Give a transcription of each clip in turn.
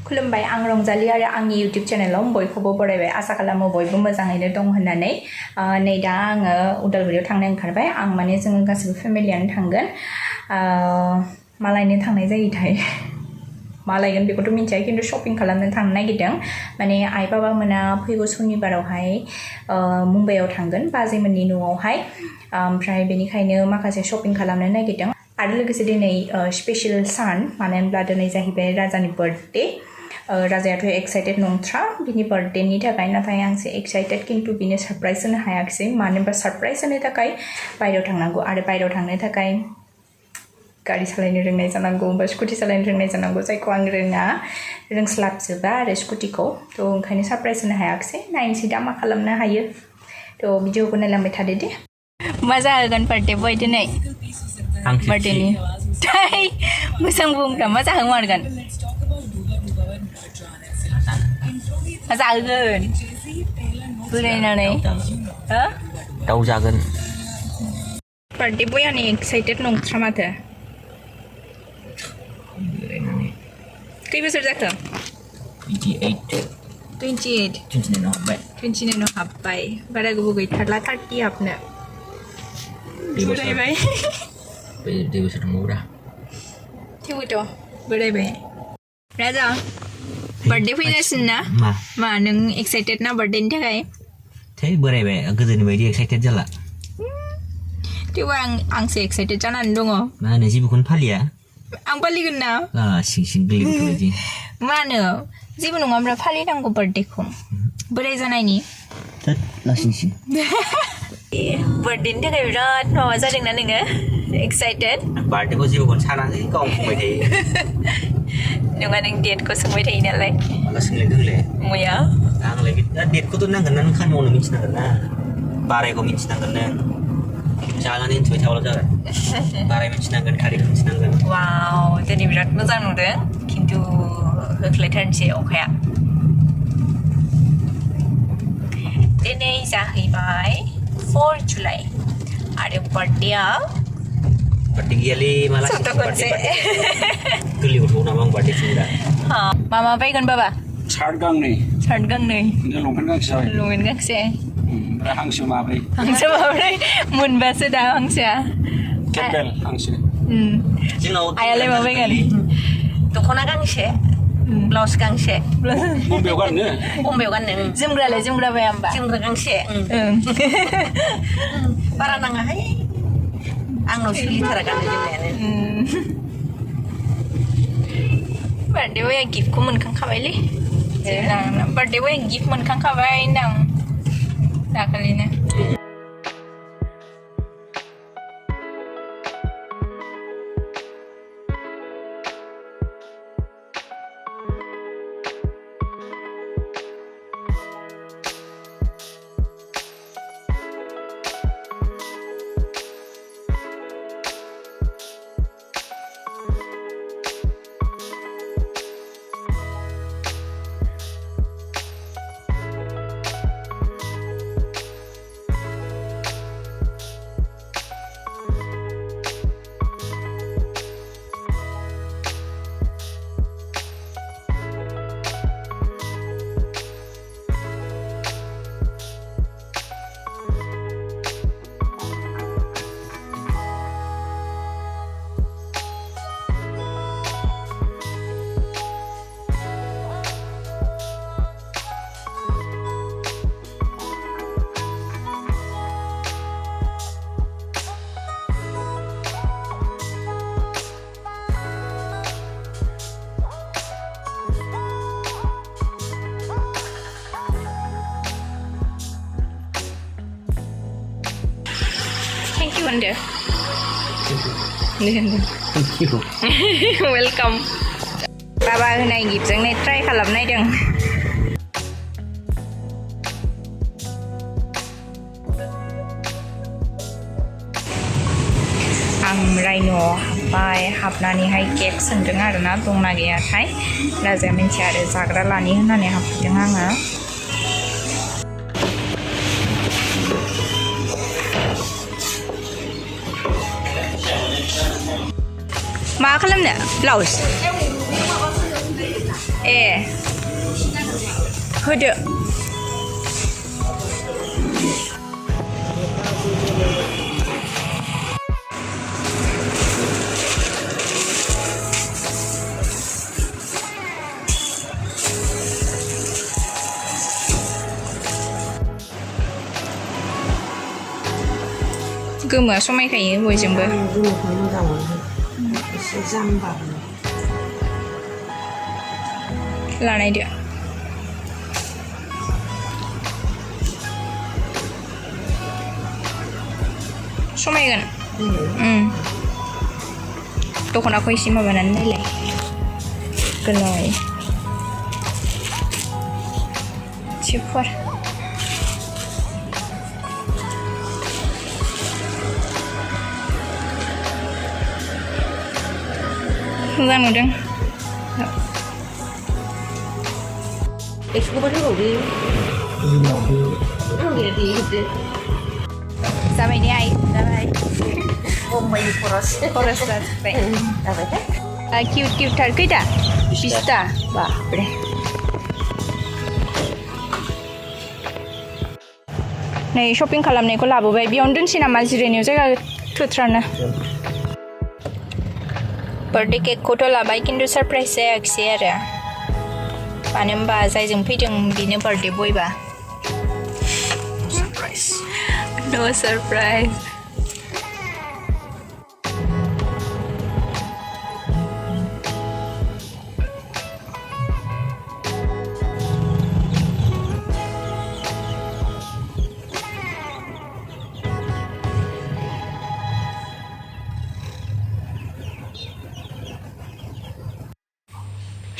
खुलुमबाय आं रंजालि आरो आंनि YouTube चेनेलाव बयखौबो बरायबाय आसा खालामो बयबो मोजाङैनो दं होननानै नै दा आङो उदालगुरियाव थांनो ओंखारबाय आं माने जोङो गासिबो फेमिलियानो थांगोन मालायनो थांनाय जायोथाय मालायगोन बेखौथ' मिन्थिया खिन्थु शपिं खालामनो थांनो नागिरदों माने आइ बाबा मोना फैगौ सनिबारावहाय मुम्बाइआव थांगोन बाजैमोननि न'आवहाय ओमफ्राय बेनिखायनो माखासे शपिं खालामनो नागिरदों आरो लोगोसे दिनै स्पेशल सान मानो होनब्ला दिनै जाहैबाय राजानि बार्थडे राजायाथ' एक्साइटेड नंथ्रा बिनि बार्थडेनि थाखाय नाथाय आंसो एक्साइटेड खिन्थु बिनो सारप्राइज होनो हायाखिसै मानो होनबा सारप्राइज होनो थाखाय बायहेरायाव थांनांगौ आरो बायहेरायाव थांनो थाखाय गारि सालायनो रोंनाय जानांगौ बा स्कुटि सालायनो रोंनाय जानांगौ जायखौ आं रोंस्लाबजोबा आरो स्कुटिखौ थ' ओंखायनो सारप्राइज होनो हायाखिसै नायनोसै दा मा खालामनो हायो थ' भिडिअखौ नायलांबाय थादो दे मा जाहोगोन बार्थडे बय दिनै बार्थडेनि मोजां बुंग्रा मा जाहोमारगोन मा जागोन बोरायनानै दाउ जागोन बार्थडे बयानो एक्साइटेड नंथ्रा माथो खै बोसोर जाखो 29 हाबबाय बारा गोबाव गैथारला 30 हाबनो बोरायबाय बोसोर दंबावोब्रा थेवबोथ' बोरायबाय राजा बार्थडे फैगासिनो ना मा नों एक्साइटेड ना बार्थडेनि थाखाय थै बोरायबाय गोदोनि बायदि एक्साइटेड जाला थेवबो आंसो एक्साइटेड जानानै दङ मा होनो जेबोखौनो फालिया आं फालिगोन ना सिं सिं गोलैबायदि मा होनो जेबो नङाब्रा फालिनांगौ बार्थडेखौ बोराय जानायनि लासिंसिं बार्थडेनि थाखाय बिराद माबा जादोंना नोङो एक्साइटेड बार्थडेखौ जेबोखौनो सानाखै गाव बुंबाय थायो नङा नों डेटखौ सोंबाय थायो नालाय माला सोंलायदोंलाय मैया आंलाय डेटखौथ' नांगोन ना नों खामानि मावनो मिथिनांगोन ना बारायखौ मिथिनांगोन नों जानानै मिथिबाय थाब्ला जाबाय बाराय मिथिनांगोन थारिख मिथिनांगोन वाव दिनै बिराद मोजां नुदों खिन्थु होख्लायथारनोसै अखाया दिनै जाहैबाय 4 जुलाइ आरो बार्थडेआ बार्थडे गैयालै माला खनसे गोरलै गथ'खौ नामा आं बार्थडे खुंग्रा मा बायगोन बाबा सार्ट गांनै लंपेन्ट गांसे ओमफ्राय हांसो माब्रै मोनबासो दा हांसोआ केटबेल हांसो जोंनाव आयालाय मा बायगोन दख'ना गांसे ब्लाउस गांसे बम्बेयाव गाननो जोमग्रा बाया होमबा जोमग्रा गांसे बारा नाङाहाय आंनाव सोलिथारा गाननो जोमनायानो बार्थडे बया गिफ्टखौ मोनखांखाबायलै बार्थडे बया गिफ्ट मोनखांखाबाय होनदां दाखालिनो Wonder. Welcome. Baba होनाय गिफ्टजोंनो ट्राइ खालामनायदों आं रायन'आव हाबबाय हाबनानैहाय केक सोंदों आरोना दंना गैयाथाय राजाया मिन्थिया आरो जाग्रा लानि होननानै हाबफैदों आङो मा खालामनो ब्लाउस होदो गोमोआ समायखायो बयजोंबो गोमोखौ मोजां मोनो एसे जाम्बा लानायदो समायगोन दख'नाखौ एसे माबानानै नायलाय गोलावै एसे फुवार मोजां नुदों एक्सखौबो होबावदो होदो जाबाय ने आइ जाबाय मुम्बाइनि खरस खरस जाजोब्बाय जाबाय किउट किउटथार खैथा 20टा बापरे नै शपिं खालामनायखौ लाबोबाय बेयावनो दोनसै नामा जिरायनायाव जायगा थोथ्रानो बार्थडे केकखौथ' लाबाय खिन्थु सारप्राइज जायाखिसै आरो मानो होनबा जायजों फैदों बेनो बार्थडे बयबा नो सारप्राइज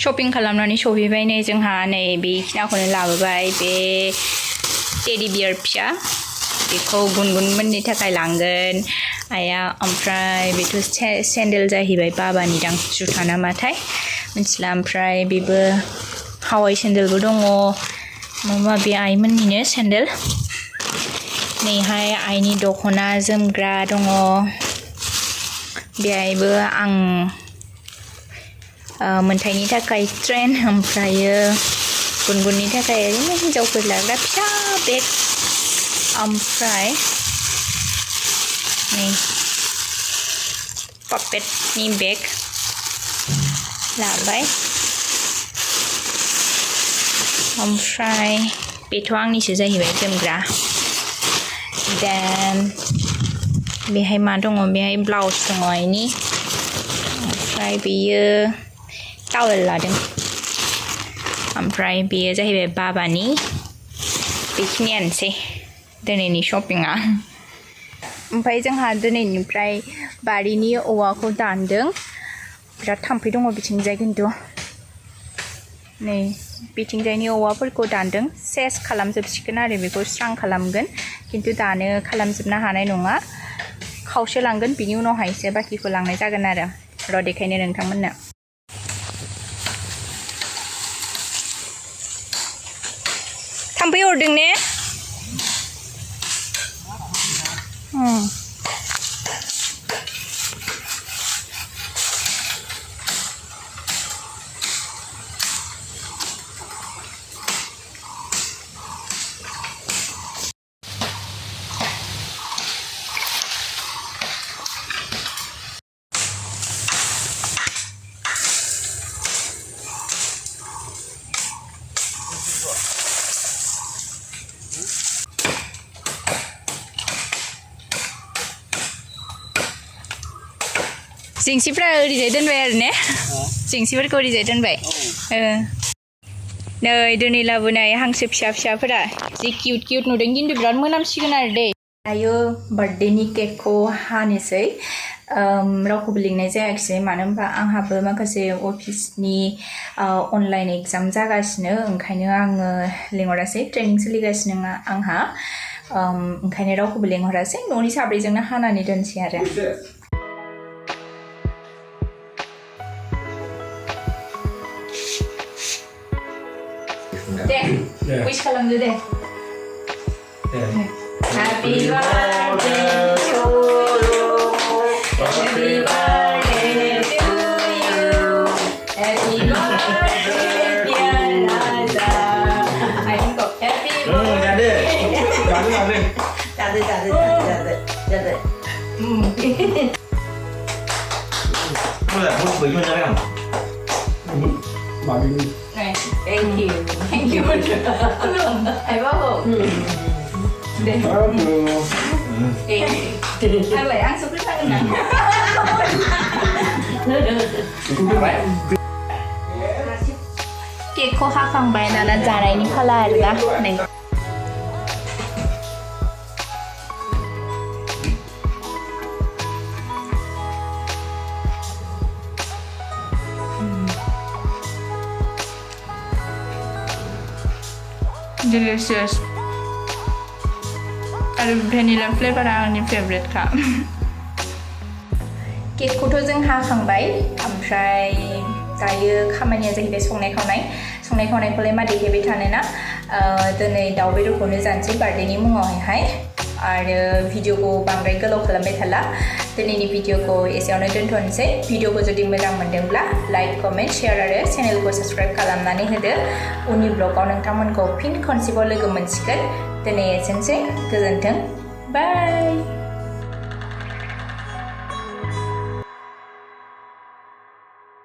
शपिं खालामनानै सफैबाय नै जोंहा नै बेखिनिखौनो लाबोबाय बे टेडी बियार फिसा बेखौ गुनगुनमोननि थाखाय लांगोन आइया ओमफ्राय बेथ' सेन्देल जाहैबाय बाबानि दां जुथा नामाथाय मिथिला ओमफ्राय बेबो हावाइ सेन्देलबो दङ माबा माबि आइमोननिनो सेन्देल नैहाय आइनि दख'ना जोमग्रा दङ बेहायबो आं मोनथायनि थाखाय ट्रेन ओमफ्रायो गुनगुननि थाखाय ओरैनो हिन्जावफोर लाग्रा फिसा बेग ओमफ्राय नै पपेटनि बेग लाबाय ओमफ्राय बेथ' आंनिसो जाहैबाय जोमग्रा देन बेहाय मा दङ बेहाय ब्लाउस दङ आइनि ओमफ्राय बेयो टावेल लादों ओमफ्राय बेयो जाहैबाय बाबानि बेखिनियानोसै दिनैनि शपिंआ ओमफ्राय जोंहा दिनैनिफ्राय बारिनि औवाखौ दानदों बिराद थाम्फै दङ बिथिंजाय खिन्थु नै बिथिंजायनि औवाफोरखौ दानदों सेस खालामजोबसिगोन आरो बेखौ स्रां खालामगोन खिन्थु दानो खालामजोबनो हानाय नङा खावसे लांगोन बिनि उनावहायसो बाखिखौ लांनाय जागोन आरो र' देखायनो नोंथांमोननो थाम्फै अरदों ने जेंसिफ्रा ओरैजाय दोनबाय आरो ने जेंसिफोरखौ ओरैजाय दोनबाय नै दिनै लाबोनाय हांसो फिसा फिसाफोरा जि किउट किउट नुदों खिन्थु बिराद मोनामसिगोन आरो दे दायो बार्थडेनि केकखौ हानोसै रावखौबो लिंनाय जायाखिसै मानो होनबा आंहाबो माखासे अफिसनि अनलाइन एग्जाम जागासिनो ओंखायनो आङो लिंहरासै ट्रेनिं सोलिगासिनो आंहा ओंखायनो रावखौबो लिंहरासै न'नि साब्रैजोंनो हानानै दोनसै आरो दे wish खालामदो दे Happy birthday to you Happy birthday to you Happy birthday Jadi. Boleh, mau baju mana kan? Bagi Này, Thank you. thank you. Belum. Ai bao Deh. Aduh. Ăn lại ăn súp cái nè. Cake ko hakhangbai na जानायनि फाला आरोना नै delicious आरो vanilla flavor आंनि favorite खा केकखौथ' जों हाखांबाय ओमफ्राय दायो खामानिया जाहैबाय संनाय खावनायखौलाय मा देखायबाय थानो ना दिनै दाउ बेदरखौनो जानोसै बार्थडेनि मुङावहाय आरो भिडिअखौ बांद्राय गोलाव खालामबाय थाला दिनैनि भिडिअखौ एसेयावनो दोनथ'नोसै भिडिअखौ जुदि मोजां मोनदोंब्ला लाइक कमेन्ट शेयार आरो चेनेलखौ साबस्क्राइब खालामनानै होदो उननि ब्लगाव नोंथांमोनखौ फिन खनसेबाव लोगो मोनसिगोन दिनै एसेनोसै गोजोन्थों बाय